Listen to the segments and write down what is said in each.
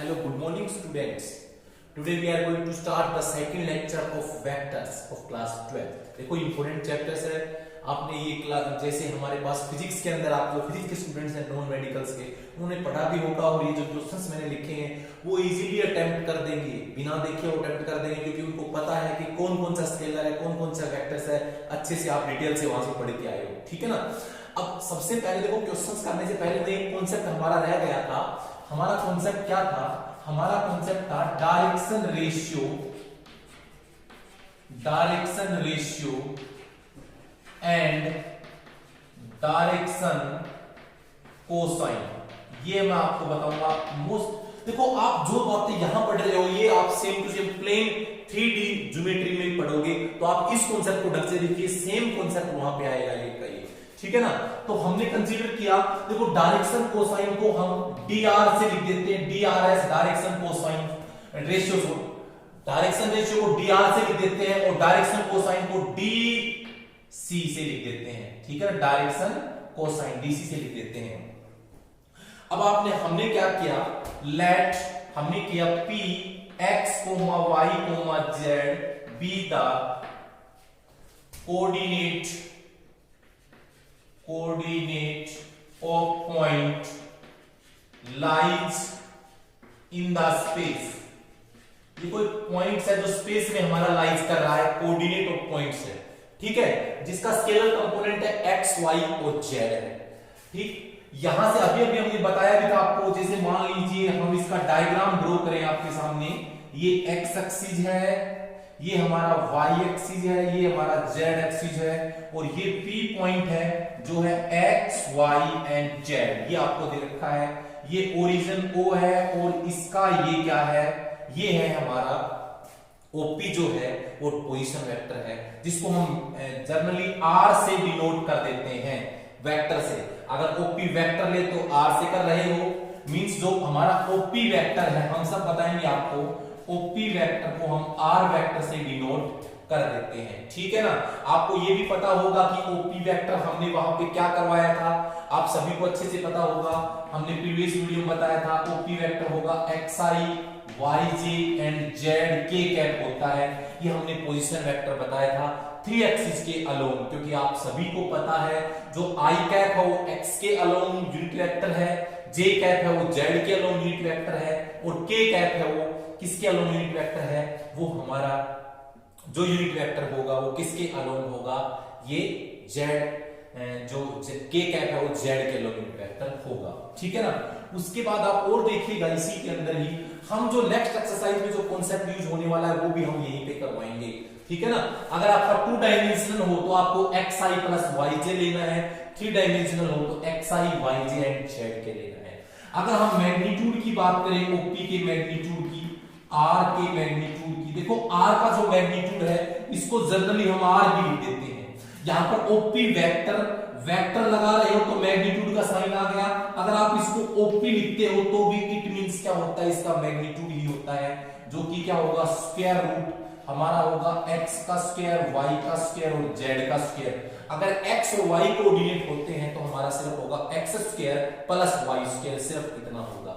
Hello, good morning students. Today we are going to start the second lecture of vectors of class 12. देखो important chapters है। आपने ये class जैसे हमारे पास physics के अंदर आप जो फिजिक्स के स्टूडेंट्स हैं नॉन मेडिकल्स के उन्होंने पढ़ा भी होगा और ये जो क्वेश्चंस मैंने लिखे हैं वो इजीली अटेम्प्ट कर देंगे, बिना देखे वो अटेम्प्ट कर देंगे क्योंकि उनको पता है कि कौन कौन सा स्केलर है, कौन कौन सा वेक्टर्स है, अच्छे से आप डिटेल से वहां से पढ़ के आए हो। ठीक है ना। अब सबसे पहले देखो क्वेश्चंस करने से पहले एक कॉन्सेप्ट हमारा रह गया था। हमारा कॉन्सेप्ट क्या था? हमारा कॉन्सेप्ट था direction ratio and direction cosine. ये मैं आपको बताऊंगा मोस्ट। देखो आप जो बातें यहां पढ़ रहे हो ये आप same to same plane 3D geometry में पढ़ोगे तो आप इस कॉन्सेप्ट को ढंग से देखिए, सेम कॉन्सेप्ट वहां पे आएगा ये का ये। ठीक है ना। तो हमने कंसीडर किया, देखो डायरेक्शन कोसाइन को हम dr से लिख देते हैं, DRS डायरेक्शन कोसाइन रेशियो को, डायरेक्शन रेशियो को dr से लिख देते हैं और डायरेक्शन कोसाइन को dc से लिख देते हैं। ठीक है ना। डायरेक्शन कोसाइन dc से लिख देते हैं। अब हमने क्या किया, लेट हमने किया p x, y, z be the coordinate of point lies in the space। ये कोई पॉइंट्स है जो स्पेस में हमारा लाइज कर रहा है, कोऑर्डिनेट ऑफ पॉइंट्स है। ठीक है। जिसका स्केलर कंपोनेंट है x, y और z है। ठीक। यहां से अभी हमने बताया भी था आपको, जैसे मान लीजिए हम इसका डायग्राम ड्रॉ करें आपके सामने, ये x एक्सिस है, ये हमारा y एक्सिस है, ये हमारा z एक्सिस है और ये P पॉइंट है जो है x, y एंड z। ये आपको दे रखा है। ये ओरिजिन O है और इसका ये क्या है, ये है हमारा OP जो है वो पोजीशन वेक्टर है, जिसको हम जनरली R से डिनोट कर देते हैं वेक्टर से। अगर OP वेक्टर ले तो R से कर रहे हो, मींस जो हमारा OP वेक्टर है हम सब बताएंगे आपको, OP वेक्टर को हम R वेक्टर से डिनोट कर देते हैं। ठीक है ना। आपको ये भी पता होगा कि OP वेक्टर हमने वहां पे क्या करवाया था, आप सभी को अच्छे से पता होगा। हमने प्रीवियस वीडियो में बताया था OP वेक्टर होगा xi, yj and zk cap होता है। ये हमने पोजीशन वेक्टर बताया था 3 एक्सिस के अलोंग, क्योंकि आप सभी को पता है जो i कैप है वो x के अलोंग यूनिट वेक्टर है, j कैप है वो z के अलोंग यूनिट वेक्टर है और k कैप है वो किसके अलोंग यूनिट वेक्टर है, वो हमारा जो यूनिट वेक्टर होगा वो किसके अलोंग होगा, ये z जो k कैप है वो z के अलोंग यूनिट वेक्टर होगा। ठीक है ना। उसके बाद आप और देखिएगा इसी के अंदर ही हम जो नेक्स्ट एक्सरसाइज में जो कॉन्सेप्ट यूज होने वाला है वो भी हम यहीं पे करवाएंगे। ठीक है ना। अगर आपका 2 डायमेंशनल हो तो आपको xi प्लस yj लेना है, 3 डायमेंशनल हो तो xi, yj एंड z के लेना है। अगर हम मैग्नीट्यूड की बात करें, OP के मैग्नीट्यूड की, R के मैग्नीट्यूड की, देखो R का जो मैग्नीट्यूड है इसको जनरली हम R भी लिख देते हैं। यहां पर OP वेक्टर लगा रहे हो तो मैग्नीट्यूड का साइन आ गया। अगर आप इसको OP लिखते हो तो भी इट मींस क्या होता है, इसका मैग्नीट्यूड ही होता है, जो कि क्या होगा, स्क्वायर रूट हमारा होगा x का स्क्वायर, y का स्क्वायर और z का स्क्वायर। अगर x और y कोऑर्डिनेट होते हैं तो हमारा सिर्फ होगा x square plus y square, सिर्फ इतना होगा।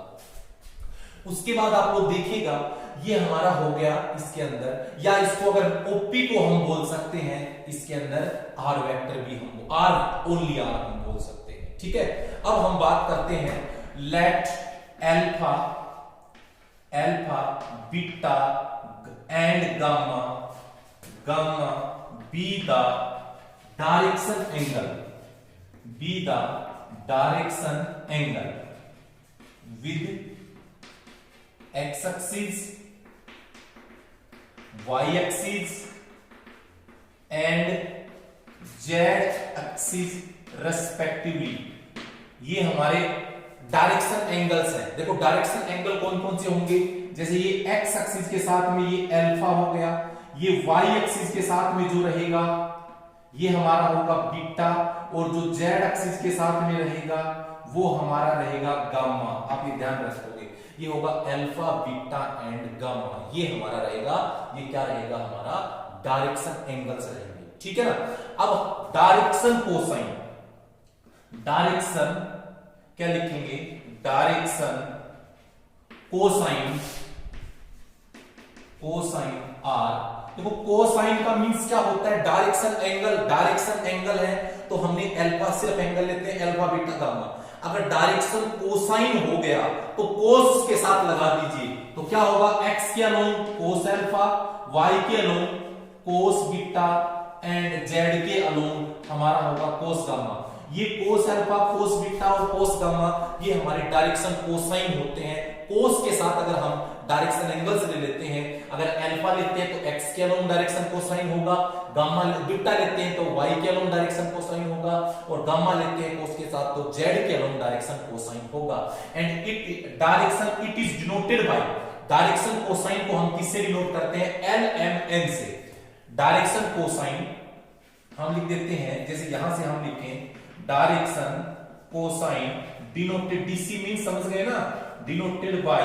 उसके बाद आप लोग देखिएगा ये हमारा हो गया इसके अंदर, या इसको अगर OP को हम बोल सकते हैं इसके अंदर R वेक्टर भी हम R ओनली R हम बोल सकते हैं। ठीक है। अब हम बात करते हैं let alpha beta and gamma be the direction angle with x axis, y axis and z axis respectively. ये हमारे डायरेक्शन एंगल्स हैं। देखो डायरेक्शन एंगल कौन कौन से होंगे, जैसे ये x एक्सिस के साथ में ये अल्फा हो गया, ये y एक्सिस के साथ में जो रहेगा ये हमारा होगा बीटा और जो z एक्सिस के साथ में रहेगा वो हमारा रहेगा गामा। आप ये ध्यान रखोगे, ये होगा अल्फा बीटा एंड गामा, ये हमारा रहेगा, ये क्या रहेगा, हमारा डायरेक्शन एंगल्स रहेंगे। ठीक है ना। अब डायरेक्शन कोसाइन, डायरेक्शन क्या लिखेंगे, डायरेक्शन कोसाइन आर। देखो कोसाइन का मींस क्या होता है, डायरेक्शन एंगल। डायरेक्शन एंगल है तो हमने अल्फा, सिर्फ एंगल लेते हैं अल्फा बीटा गामा। अगर डायरेक्शन कोसाइन हो गया तो कोस के साथ लगा दीजिए, तो क्या होगा, x के अलोंग कोस अल्फा, y के along cos beta and z के अलोंग हमारा होगा कोस गामा। ये कोस अल्फा, कोस बीटा और कोस गामा ये हमारे डायरेक्शन कोसाइन होते हैं। कोस के साथ अगर हम डायरेक्शन एंगल से ले लेते हैं, अगर अल्फा लेते हैं तो x के अलोंग डायरेक्शन कोसाइन होगा, गामा बीटा लेते हैं तो y के अलोंग डायरेक्शन कोसाइन होगा, और गामा लेते हैं कोस के साथ तो z के अलोंग डायरेक्शन कोसाइन होगा। And it direction it is denoted by, direction cosine को हम किससे डिनोट करते हैं, LMN से। डायरेक्शन कोसाइन हम लिख देते हैं, जैसे यहां से हम लिखें direction cosine denoted, DC mean समझ गए ना, denoted by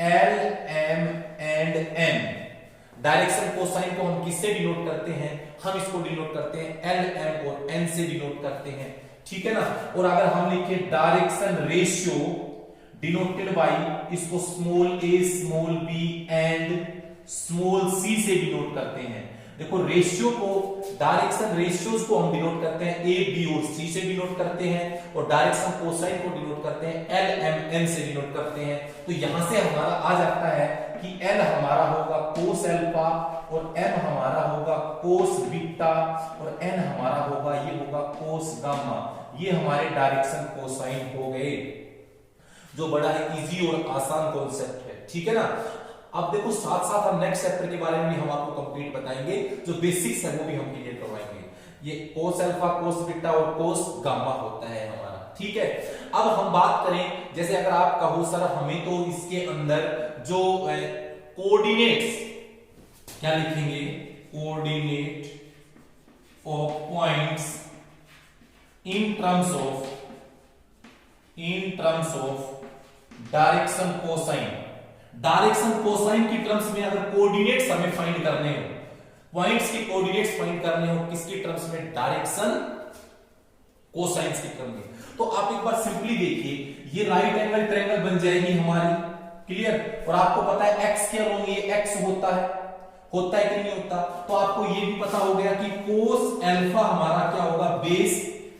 LM and N। Direction cosine को हम किससे डिनोट करते हैं, हम इसको डिनोट करते हैं LM और N से डिनोट करते हैं, ठीक है ना। और अगर हम लिखे डायरेक्शन रेशियो डिनोटेड बाय, इसको small a small b and small c से डिनोट करते हैं। देखो रेशियो को, डायरेक्शन रेशियोज को हम डिनोट करते हैं a b और c से डिनोट करते हैं, और डायरेक्शन कोसाइन को डिनोट करते हैं LMN से डिनोट करते हैं। तो यहां से हमारा आ जाता है कि L हमारा होगा कोस अल्फा और M हमारा होगा कोस बीटा और N हमारा होगा, ये होगा कोस गामा। ये हमारे डायरेक्शन कोसाइन हो गए, जो बड़ा ही इजी और आसान कॉन्सेप्ट है, ठीक है ना। अब देखो साथ साथ हम नेक्स्ट चैप्टर के बारे में भी हम आपको कंप्लीट बताएंगे, जो बेसिक्स है वो भी हम क्लियर करवाएंगे। ये कोस अल्फा, कोस बीटा और कोस गामा होता है हमारा, ठीक है। अब हम बात करें, जैसे अगर आप कहो सर हमें तो इसके अंदर जो कोऑर्डिनेट्स क्या लिखेंगे, coordinate of points in terms of direction cosine. Direction cosine की टर्म्स में अगर कोऑर्डिनेट्स हमें फाइंड करने हो, पॉइंट्स के कोऑर्डिनेट्स फाइंड करने हो किसकी टर्म्स में, डायरेक्शन कोसाइंस की टर्म में, तो आप एक बार सिंपली देखिए, ये राइट एंगल ट्रायंगल बन जाएगी हमारी, क्लियर। और आपको पता है x के अलोंग ये x होता है कि नहीं होता, तो आपको ये भी पता हो गया कि कोस अल्फा हमारा क्या होगा,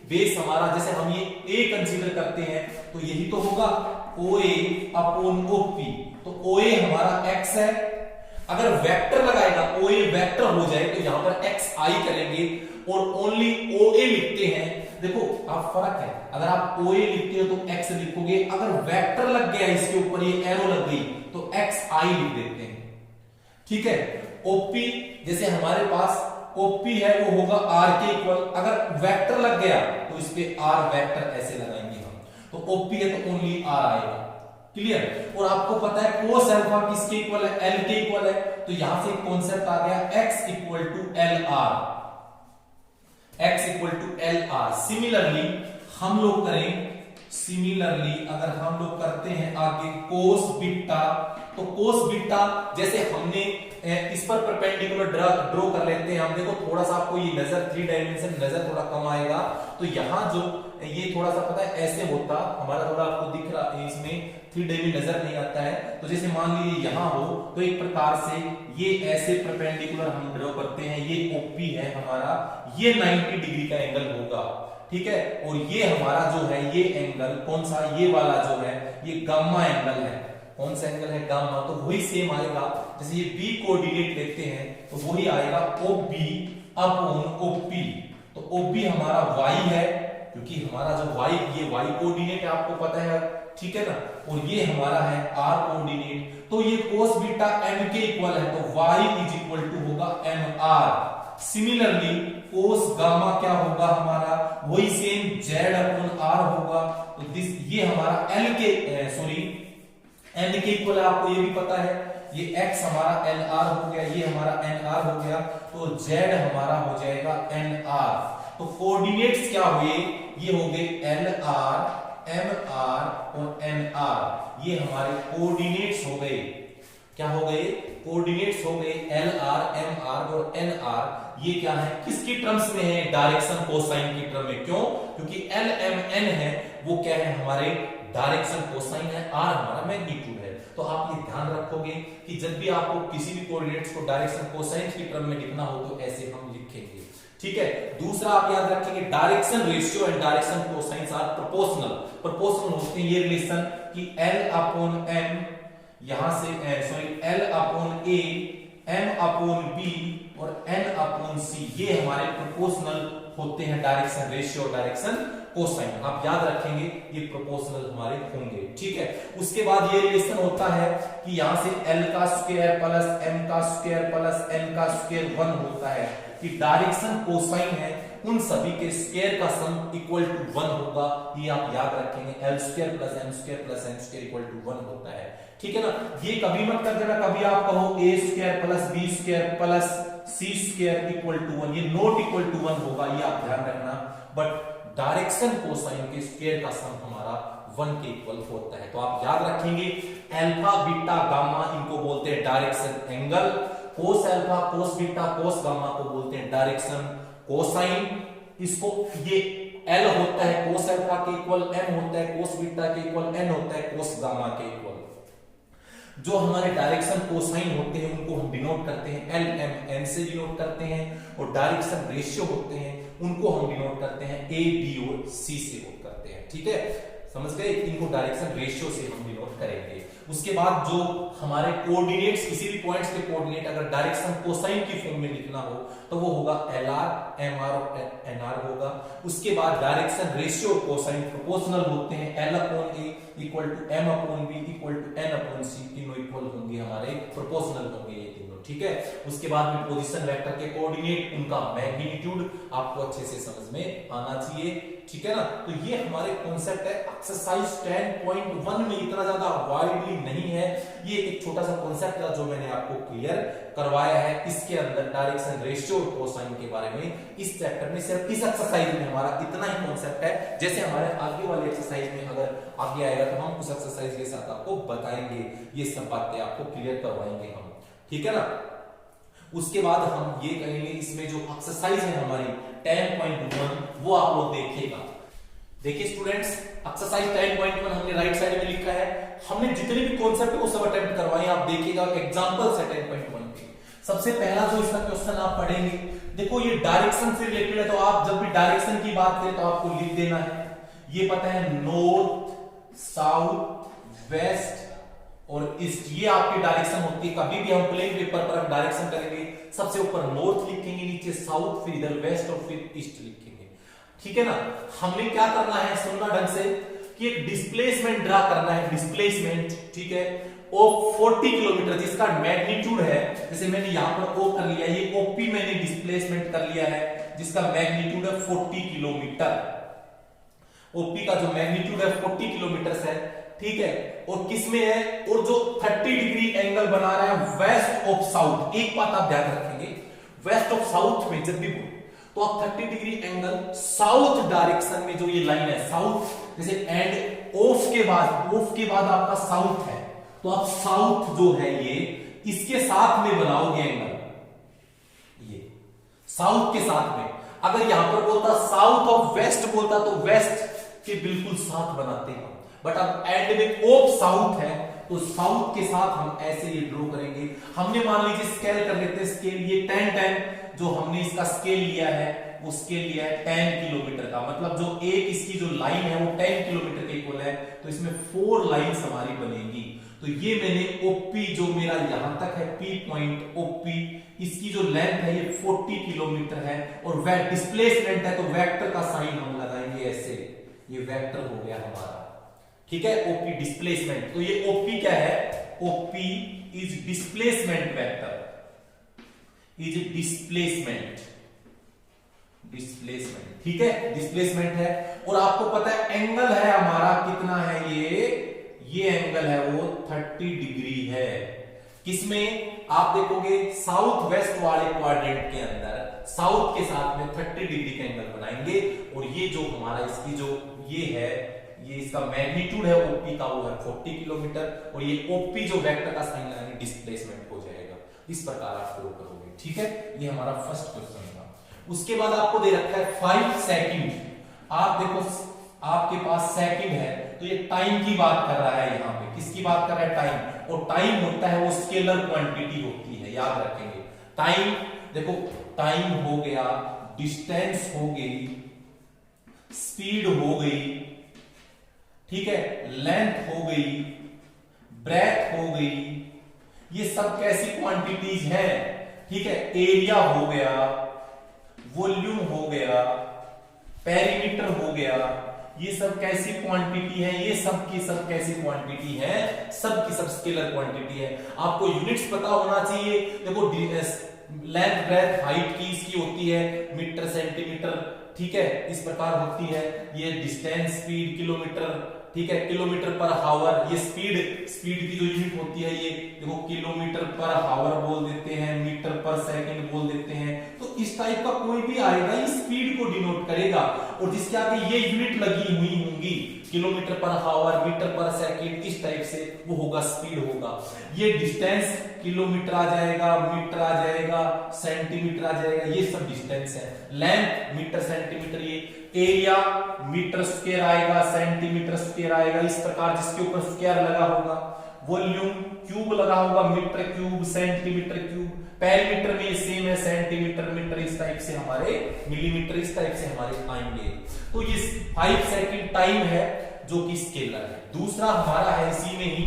बेस हमारा, जैसे हम ये a कंसीडर करते हैं तो यही तो होगा OA अपॉन OP, तो OA हमारा x है। अगर वेक्टर लगाएगा, OA वेक्टर हो जाए तो यहां पर xi करेंगे और ओनली OA लिखते हैं। देखो आप फर्क है, अगर आप OA लिखते हो तो x लिखोगे, अगर वेक्टर लग गया इसके ऊपर, ये एरो लग गई तो xi लिख देते हैं, ठीक है। OP जैसे हमारे पास OP है वो होगा r के इक्वल, अगर वेक्टर लग गया तो इस पे r वेक्टर ऐसे लगाएंगे हम, तो OP है तो ओनली r आएगा, क्लियर। और आपको पता है कोस अल्फा किसके इक्वल है, L के इक्वल है, तो यहां से एक कॉन्सेप्ट आ गया x equal to LR, x equal to LR। Similarly हम लोग करें, अगर हम लोग करते हैं आगे कोस बीटा, तो कोस बीटा जैसे हमने इस पर परपेंडिकुलर ड्रॉ कर लेते हैं हम। देखो थोड़ा सा आपको ये नजर 3 डायमेंशन नजर थोड़ा कम आएगा, तो यहां जो ये थोड़ा सा पता है ऐसे होता हमारा, थोड़ा आपको दिख रहा है इसमें 3 डायमेंशन नजर नहीं आता है। तो जैसे मान लीजिए यहां हो तो एक प्रकार से ये ऐसे परपेंडिकुलर हम ड्रॉ करते हैं, ये OP है हमारा, ये 90 डिग्री का एंगल होगा, ठीक है। और ये हमारा जो है ये एंगल कौन सा, ये वाला जो है ये गामा एंगल है, कौन सा एंगल है, गामा। तो वही सेम आएगा, जैसे ये b कोऑर्डिनेट लेते हैं तो वही आएगा OB अपॉन OP। तो OB हमारा y है, क्योंकि हमारा जो y, ये y कोऑर्डिनेट है आपको पता है, ठीक है ना। और ये हमारा है r कोऑर्डिनेट, तो ये cos बीटा m के इक्वल है, तो y इज इक्वल टू होगा mr। सिमिलरली cos गामा क्या होगा हमारा, वही सेम z अपॉन r होगा, तो दिस ये हमारा l के n के इक्वल है, आपको ये भी पता है, ये x हमारा LR हो गया, ये हमारा NR हो गया, तो z हमारा हो जाएगा NR। तो कोऑर्डिनेट्स क्या हुए, ये हो गए LR, MR और NR, ये हमारे कोऑर्डिनेट्स हो गए, क्या हो गए, कोऑर्डिनेट्स हो गए LR, MR और NR। ये क्या है, किसकी टर्म्स में है, डायरेक्शन कोसाइन की टर्म में। क्यों, क्योंकि LMN है वो क्या है हमारे डायरेक्शन कोसाइन है, R हमारा मैग्नीट्यूड है। तो आप ये ध्यान रखोगे कि जब भी आपको किसी भी कोऑर्डिनेट्स को डायरेक्शन कोसाइन की टर्म में लिखना हो तो ऐसे हम लिखेंगे, ठीक है। दूसरा आप याद रखेंगे direction ratio and direction cosines are proportional. Proportional होते हैं ये रिलेशन कि L अपॉन M, यहां से sorry L upon A, M upon B और N अपॉन C, ये हमारे प्रोपोर्शनल होते हैं डायरेक्शन रेशियो और डायरेक्शन कोसाइन। आप याद रखेंगे ये प्रोपोर्शनल हमारे होंगे, ठीक है। उसके बाद ये रिलेशन होता है कि यहां से L का स्क्वायर प्लस M का स्क्वायर प्लस N का स्क्वायर 1 होता है कि डायरेक्शन कोसाइन है उन सभी के स्क्वायर का सम इक्वल टू 1 होगा। ये आप याद रखेंगे, L square plus M square plus N square equal to 1 होता है, ठीक है ना। ये कभी मत कर देना, कभी आप कहो A square plus B square plus C square equal to 1, ये नॉट इक्वल टू 1 होगा, ये आप ध्यान रखना। बट डायरेक्शन कोसाइन के स्क्वायर का सम हमारा 1 के इक्वल होता है। तो आप याद रखेंगे अल्फा बीटा गामा इनको बोलते हैं direction angle, cos alpha cos beta cos gamma को बोलते हैं डायरेक्शन कोसाइन। इसको ये L होता है कोस अल्फा के इक्वल, M होता है कोस बीटा के इक्वल, N होता है कोस गामा के इक्वल। जो हमारे डायरेक्शन कोसाइन होते हैं उनको हम डिनोट करते हैं L M N से डिनोट करते हैं, और डायरेक्शन रेशियो होते हैं उनको हम डिनोट करते हैं A B और C से डिनोट करते हैं, ठीक है, समझ गए। इनको डायरेक्शन रेशियो से हम डिनोट करेंगे। उसके बाद जो हमारे कोऑर्डिनेट्स, किसी भी पॉइंट्स के कोऑर्डिनेट अगर डायरेक्शन कोसाइन की फॉर्म में लिखना हो तो वो होगा LR MR और NR होगा। उसके बाद डायरेक्शन रेशियो और कोसाइन प्रोपोर्शनल होते हैं, L upon A equal to M upon B equal to N upon C, तीनों इक्वल होंगे हमारे, प्रोपोर्शनल होंगे ये तीनों, ठीक है। उसके बाद में पोजीशन वेक्टर के कोऑर्डिनेट, उनका मैग्नीट्यूड आपको अच्छे से समझ में आना चाहिए, ठीक है ना। तो ये हमारे कॉन्सेप्ट है। एक्सरसाइज 10.1 में इतना ज्यादा वाइडली नहीं है, ये एक छोटा सा कॉन्सेप्ट था जो मैंने आपको क्लियर करवाया है। इसके अंदर डायरेक्शन रेशियो और कोसाइन के बारे में इस चैप्टर में सिर्फ इस एक्सरसाइज में हमारा इतना ही कॉन्सेप्ट है। जैसे हमारे आगे वाले एक्सरसाइज में अगर आगे आएगा तो हम उस एक्सरसाइज के साथ आपको बताएंगे, ये सब बातें आपको क्लियर करवाएंगे हम, ठीक है ना। उसके बाद हम ये करेंगे, इसमें जो एक्सरसाइज है हमारी 10.1 वो आप लोग देखिएगा। देखिए स्टूडेंट्स, एक्सरसाइज 10.1 हमने राइट साइड में लिखा है, हमने जितने भी कॉन्सेप्ट है वो सब अटेम्प्ट करवाए, आप देखिएगा एग्जांपल्स है 10.1 के। सबसे पहला जो इसका क्वेश्चन आप पढ़ेंगे, देखो ये डायरेक्शन से रिलेटेड है, तो आप जब भी डायरेक्शन की बात करें तो आपको लिख देना है, ये पता है नॉर्थ साउथ वेस्ट और ईस्ट, ये आपकी डायरेक्शन होती है। कभी भी हम प्लेन पेपर पर डायरेक्शन करेंगे, सबसे ऊपर नॉर्थ लिखेंगे, नीचे साउथ, फिर इधर वेस्ट और फिर ईस्ट लिखेंगे, ठीक है ना। हमने क्या करना है, सुनना ढंग से, कि एक डिस्प्लेसमेंट ड्रा करना है, डिस्प्लेसमेंट, ठीक है, ऑफ 40 किलोमीटर जिसका मैग्नीट्यूड है, जैसे मैंने यहां पर O कर लिया, ये OP मैंने डिस्प्लेसमेंट कर लिया है जिसका मैग्नीट्यूड है 40 किलोमीटर। OP का जो मैग्नीट्यूड है 40 किलोमीटर है, ठीक है, और किसमें है, और जो 30 डिग्री एंगल बना रहा है वेस्ट ऑफ साउथ। एक बात आप ध्यान रखेंगे, वेस्ट ऑफ साउथ में जब भी तो आप 30 डिग्री एंगल साउथ डायरेक्शन में जो ये लाइन है साउथ, जैसे एंड ऑफ के बाद आपका साउथ है, तो आप साउथ जो है ये इसके साथ में बनाओगे एंगल, ये साउथ के साथ में। अगर यहां पर बोलता साउथ ऑफ वेस्ट बोलता तो वेस्ट के बिल्कुल साथ बनाते हैं, बट अब एंड में ऑफ साउथ है तो साउथ के साथ हम ऐसे ये ड्रॉ करेंगे। हमने मान लीजिए स्केल कर लेते हैं, स्केल ये 10 जो हमने इसका स्केल लिया है वो स्केल लिया है 10 किलोमीटर का, मतलब जो एक इसकी जो लाइन है वो 10 किलोमीटर के इक्वल है, तो इसमें 4 लाइंस हमारी बनेगी। तो ये मैंने OP जो मेरा यहां तक है P पॉइंट OP, इसकी जो लेंथ है ये 40 किलोमीटर है, और वह डिस्प्लेसमेंट है तो वेक्टर का साइन हम लगाएंगे ऐसे, ये वेक्टर हो गया हमारा, ठीक है, OP डिस्प्लेसमेंट। तो ये OP क्या है, OP is displacement vector, is displacement, ठीक है, डिस्प्लेसमेंट है। और आपको पता है एंगल है हमारा कितना है, ये एंगल है वो 30 डिग्री है। किसमें आप देखोगे साउथ वेस्ट वाले क्वाड्रेंट के अंदर साउथ के साथ में 30 डिग्री का एंगल बनाएंगे, और ये जो हमारा इसकी जो ये है, ये इसका मैग्नीट्यूड है OP का वो है 40 किलोमीटर, और ये OP जो वेक्टर का साइन लगाएंगे डिस्प्लेसमेंट हो जाएगा। इस प्रकार आप ड्रॉ करोगे, ठीक है, ये हमारा फर्स्ट क्वेश्चन था। उसके बाद आपको दे रखा है 5 सेकंड, आप देखो आपके पास सेकंड है तो ये टाइम की बात कर रहा है, यहां पे किसकी बात कर रहा है, टाइम। और टाइम होता है वो स्केलर क्वांटिटी होती है, याद रखेंगे। टाइम देखो, टाइम हो गया, डिस्टेंस हो गई, स्पीड हो गई, ठीक है, लेंथ हो गई, ब्रेथ हो गई, ये सब कैसी क्वांटिटीज हैं, ठीक है। एरिया हो गया, वॉल्यूम हो गया, पेरीमीटर हो गया, ये सब कैसी क्वांटिटी है, ये सब की सब कैसी क्वांटिटी है, सब की सब स्केलर क्वांटिटी है। आपको यूनिट्स पता होना चाहिए। देखो लेंथ ब्रेथ हाइट की इसकी होती है मीटर सेंटीमीटर, ठीक है, इस प्रकार होती है। ये डिस्टेंस स्पीड किलोमीटर, ठीक है, किलोमीटर पर हावर, ये स्पीड की जो यूनिट होती है ये देखो किलोमीटर पर हावर बोल देते हैं, मीटर पर सेकंड बोल देते हैं। तो इस टाइप का कोई भी आएगा ये स्पीड को डिनोट करेगा, और जिसके आगे ये यूनिट लगी हुई होंगी किलोमीटर पर हावर, मीटर पर सेकंड, इस टाइप से वो होगा स्पीड होगा। ये डिस्टेंस किलोमीटर आ जाएगा, मीटर आ जाएगा, सेंटीमीटर आ जाएगा, ये सब डिस्टेंस है। लेंथ मीटर सेंटीमीटर, ये एरिया मीटर स्क्वायर आएगा, सेंटीमीटर स्क्वायर आएगा, इस प्रकार जिसके ऊपर स्क्वायर लगा होगा। वॉल्यूम क्यूब लगा होगा, metre cube, centimetre cube. Perimeter में ये सेम है, सेंटीमीटर, मीटर, इस टाइप से हमारे मिलीमीटर, इस टाइप से हमारे आएंगे। तो ये 5 सेकंड टाइम है जो कि स्केलर है। दूसरा हमारा है इसी में ही,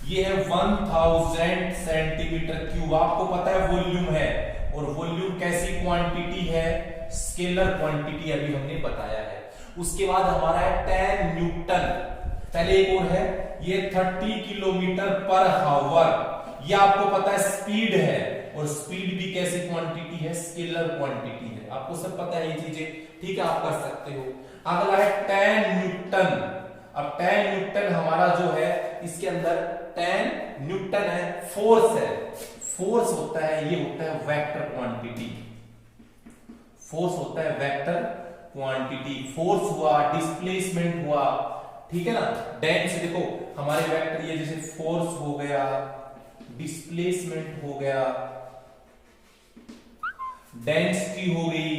ये है 1000 सेंटीमीटर क्यूब। आपको पता है वॉल्यूम है, और वॉल्यूम कैसी क्वांटिटी है, स्केलर क्वांटिटी, अभी हमने बताया है। उसके बाद हमारा है 10 न्यूटन। पहले एक और है, ये 30 किलोमीटर पर हावर। ये आपको पता है स्पीड है, और स्पीड भी कैसी क्वांटिटी है, स्केलर क्वांटिटी है। आपको सब पता है ये चीजें, ठीक है, आप कर सकते हो। अगला है 10 न्यूटन। अब 10 न्यूटन हमारा जो है, इसके अंदर 10 न्यूटन है, फोर्स है। फोर्स होता है, ये होता है वेक्टर क्वांटिटी। फोर्स होता है वेक्टर क्वांटिटी। फोर्स हुआ, डिस्प्लेसमेंट हुआ, ठीक है ना। डेंस देखो हमारे वेक्टर, ये जैसे फोर्स हो गया, डिस्प्लेसमेंट हो गया, डेंसिटी हो गई।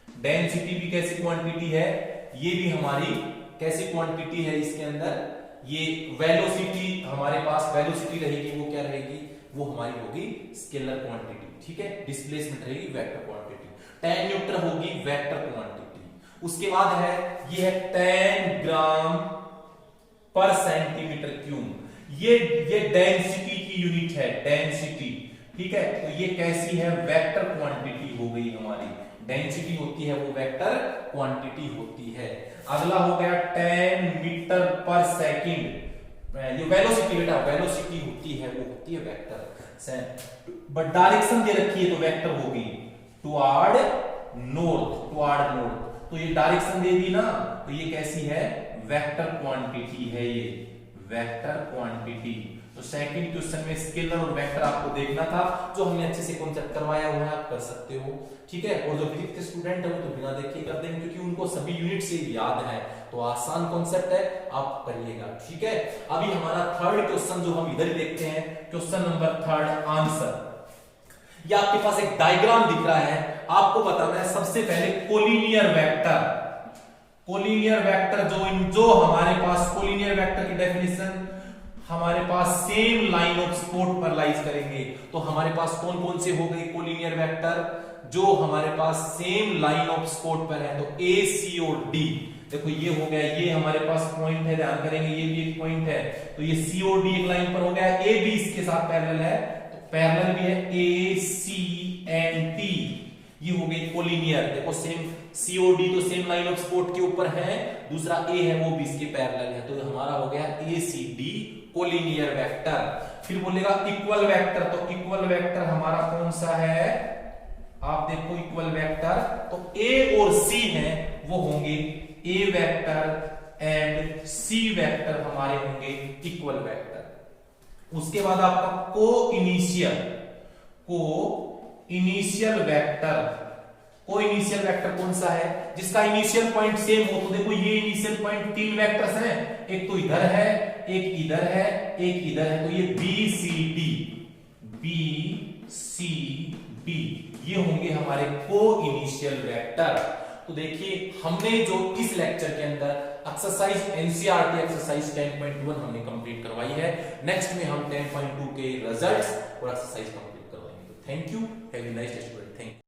डेंसिटी भी कैसी क्वांटिटी है, ये भी हमारी कैसी क्वांटिटी है। इसके अंदर ये वेलोसिटी, हमारे पास वेलोसिटी रहेगी, वो क्या रहेगी, वो हमारी होगी स्केलर क्वांटिटी, ठीक है। डिस्प्लेसमेंट रहेगी वेक्टर क्वांटिटी। 10 न्यूटन होगी वेक्टर क्वांटिटी। उसके बाद है, ये है 10 ग्राम पर सेंटीमीटर क्यूब। ये डेंसिटी की यूनिट है, डेंसिटी, ठीक है। तो ये कैसी है, वेक्टर क्वांटिटी हो गई हमारी। डेंसिटी होती है वो वेक्टर क्वांटिटी होती है। अगला हो गया 10 मीटर पर सेकंड। ये वेलोसिटी, बेटा वेलोसिटी होती है, वो होती है वेक्टर। बट डायरेक्शन दे रखी है तो वेक्टर होगी टुवर्ड नॉर्थ, टुवर्ड नॉर्थ। तो ये डायरेक्शन दे दी ना, तो ये कैसी है, वेक्टर क्वांटिटी है, ये वेक्टर क्वांटिटी। तो सेकंड क्वेश्चन में स्केलर और वेक्टर आपको देखना था, जो हमने अच्छे से कॉन्सेप्ट करवाया हुआ है, आप कर सकते हो, ठीक है। और जो फिजिक्स के स्टूडेंट है वो तो बिना देखे कर देंगे, क्योंकि उनको सभी यूनिट से याद है, तो आसान कॉन्सेप्ट है, आप करिएगा, ठीक है। अभी हमारा थर्ड क्वेश्चन जो हम इधर देखते हैं, क्वेश्चन नंबर 3 आंसर। ये आपके पास एक डायग्राम दिख रहा है, आपको बताना है सबसे पहले कोलिनियर वेक्टर। कोलिनियर वेक्टर जो हमारे पास कोलिनियर वेक्टर की डेफिनेशन, हमारे पास सेम लाइन ऑफ सपोर्ट पर लाइज करेंगे। तो हमारे पास कौन कौन से हो गए कोलिनियर वेक्टर, जो हमारे पास सेम लाइन ऑफ सपोर्ट पर है। तो ए, सी और डी, देखो ये हो गया, ये हमारे पास पॉइंट है, ध्यान करेंगे, ये भी एक पॉइंट है। तो ये सी और डी एक लाइन पर हो गया, ए बी इसके साथ पैरेलल है, तो पैरेलल भी है, ए सी एंड टी, ये हो गई कोलिनियर। देखो सेम सी और डी तो सेम लाइन ऑफ सपोर्ट के ऊपर है, दूसरा ए है वो भी इसके पैरेलल है, तो हमारा हो गया ए सी डी कोलिनियर वेक्टर। फिर बोलेगा इक्वल वेक्टर, तो इक्वल वेक्टर हमारा कौन सा है, आप देखो इक्वल वेक्टर, तो ए और सी है वो होंगे ए वेक्टर एंड सी वेक्टर हमारे होंगे इक्वल वेक्टर। उसके बाद आपका को इनिशियल वेक्टर। को इनिशियल वेक्टर कौन सा है, जिसका इनिशियल पॉइंट सेम हो। तो देखो ये इनिशियल पॉइंट 3 वेक्टर्स हैं, एक तो इधर है, एक इधर है, एक इधर है, तो ये बी सी डी, ये होंगे हमारे को इनिशियल वेक्टर। तो देखिए हमने जो इस लेक्चर के अंदर एक्सरसाइज एनसीईआरटी एक्सरसाइज 10.1 हमने कंप्लीट करवाई है। नेक्स्ट में हम 10.2 के रिजल्ट्स और एक्सरसाइज कंप्लीट करवाएंगे। तो thank you, have a nice day student. Thank you.